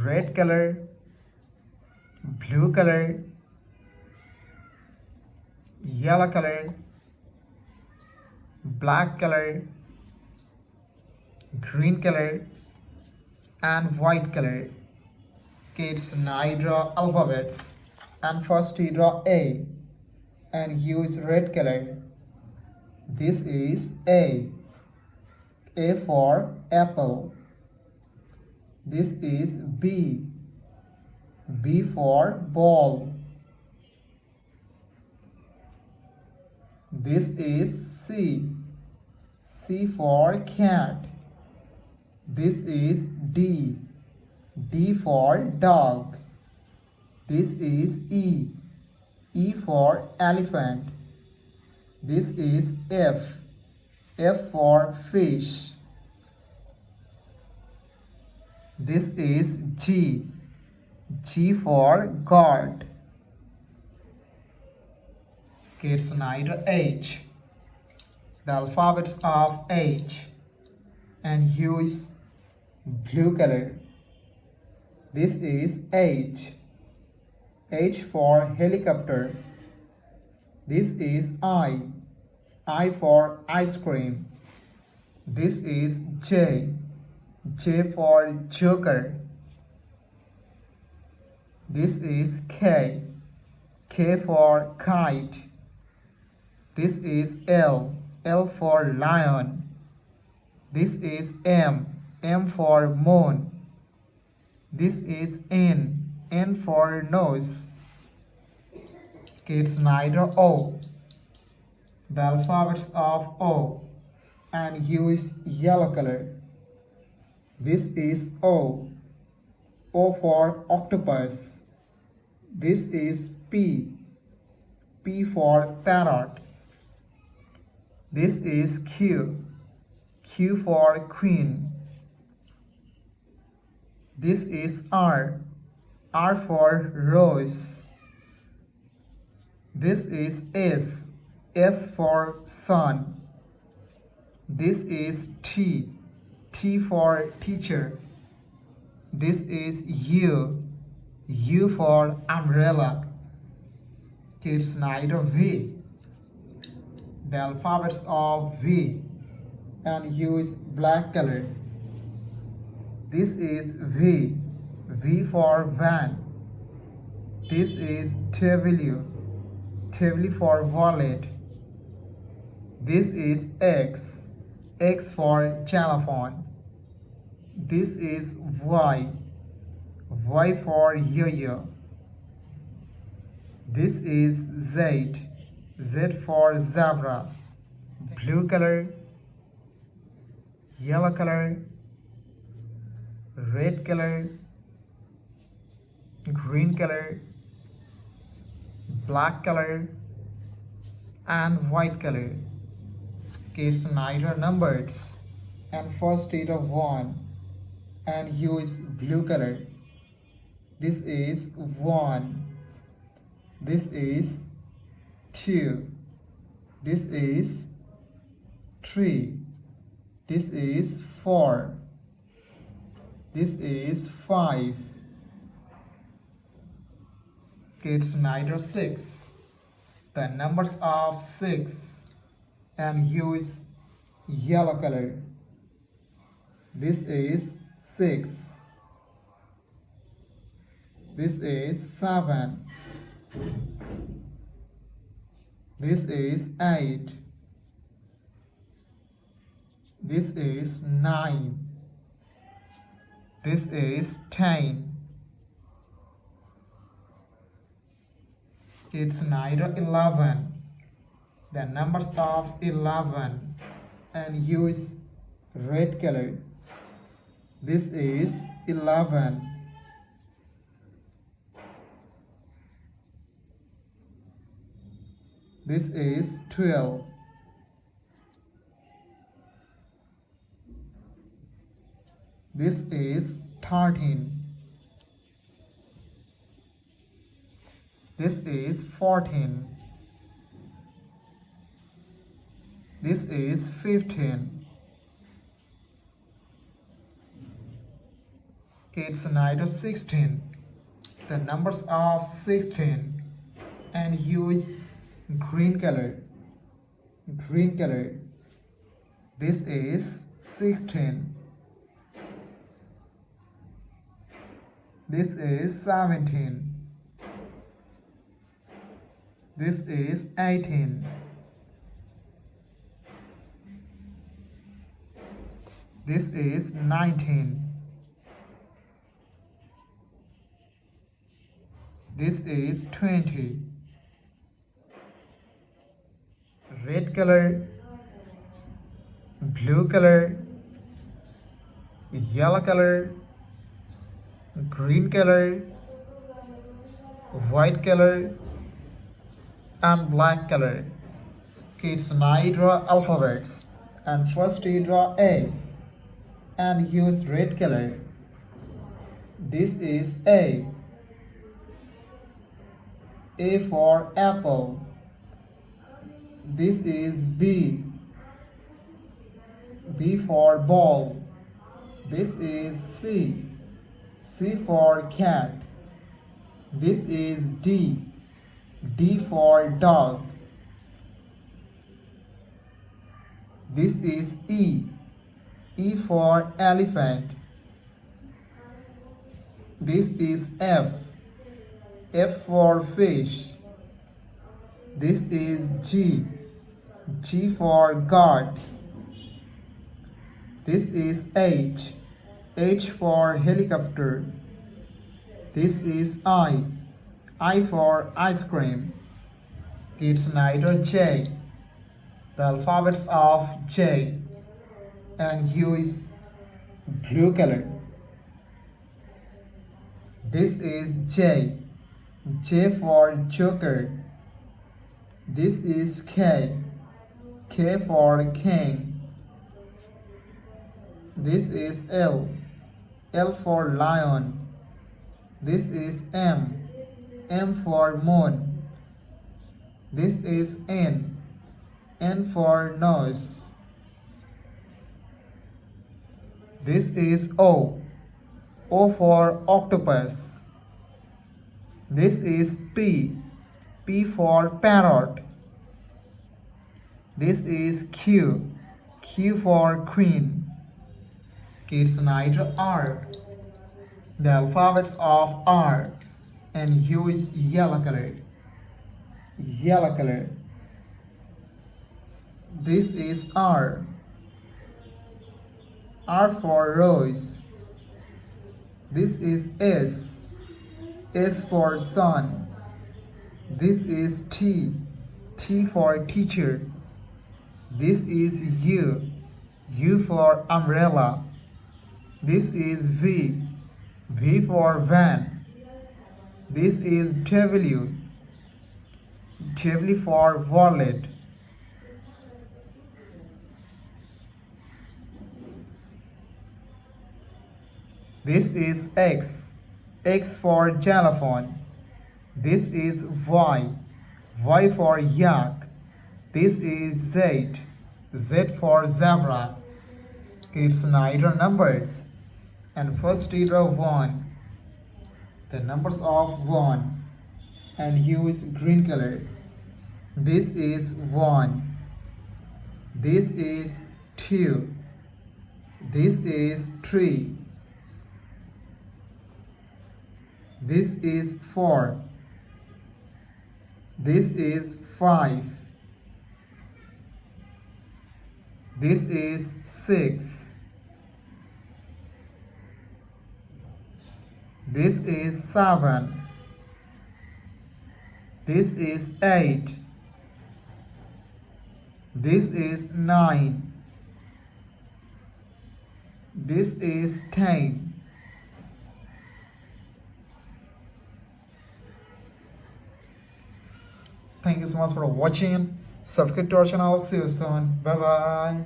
red color, blue color, yellow color, black color, green color, and white color. Kids, now I draw alphabets. And first we draw A and use red color. This is A. A for apple. This is B. B for ball. This is C. C for cat. This is D. D for dog. This is E. E for elephant. This is F. F for fish. This is G. G for God. Kids, now H. The alphabets of H and use blue color. This is H. H for helicopter. This is I. I for ice cream. This is J. J for joker. This is K. K for kite. This is L. L for lion. This is M. M for moon. This is N. N for nose. Kids, now O. The alphabets of O and use yellow color. This is O. O for octopus. This is P. P for parrot. This is Q. Q for queen. This is R. R for rose. This is S. S for sun. This is T. T for teacher. This is U. U for umbrella. Kids, now V. The alphabets of V and use black color. This is V. V for van. This is W. W for wallet. This is X. X for telephone. This is Y. Y for yo-yo. This is Z. Z for zebra. Blue color, yellow color, red color, green color, black color, and white color. Kids, now numbers and first state of 1 and use blue color. This is 1. This is 2. This is 3. This is 4. This is 5. Kids, now 6. The numbers of 6 and use yellow color. This is 6. This is 7. This is 8. This is 9. This is 10. It's now 11. The numbers of 11 and use red color. This is 11. This is 12. This is 13. This is 14. This is 15. It's night 16. The numbers of 16 and use green color. Green color. This is 16. This is 17. This is 18. This is 19. This is 20. Red color, blue color, yellow color, green color, white color, and black color. Kids now draw alphabets, and first you draw A and use red color. This is A. A for apple. This is B. B for ball. This is C. C for cat. This is D. D for dog. This is E. E for elephant. This is F. F for fish. This is G. G for God. This is H. H for helicopter. This is I. I for ice cream. Kids now J. The alphabets of J and use blue color. This is J. J for joker. This is K. K for king. This is L. L for lion. This is M. M for moon. This is N. N for nose. This is O. O for octopus. This is P. P for parrot. This is Q. Q for queen. Kids now draw R. The alphabets of R and use yellow color. Yellow color. This is R. R for rose. This is S. S for sun. This is T. T for teacher. This is U. U for umbrella. This is V. V for van. This is W. W for wallet. This is X. X for xylophone. This is Y. Y for yak. This is Z. Z for zebra. Kids now draw numbers. And first you draw 1. The numbers of 1 and use green color. This is 1. This is 2. This is 3. This is 4. This is 5. This is 6. This is 7. This is 8. This is 9. This is 10. Thank you so much for watching. Subscribe to our channel. See you soon. Bye bye.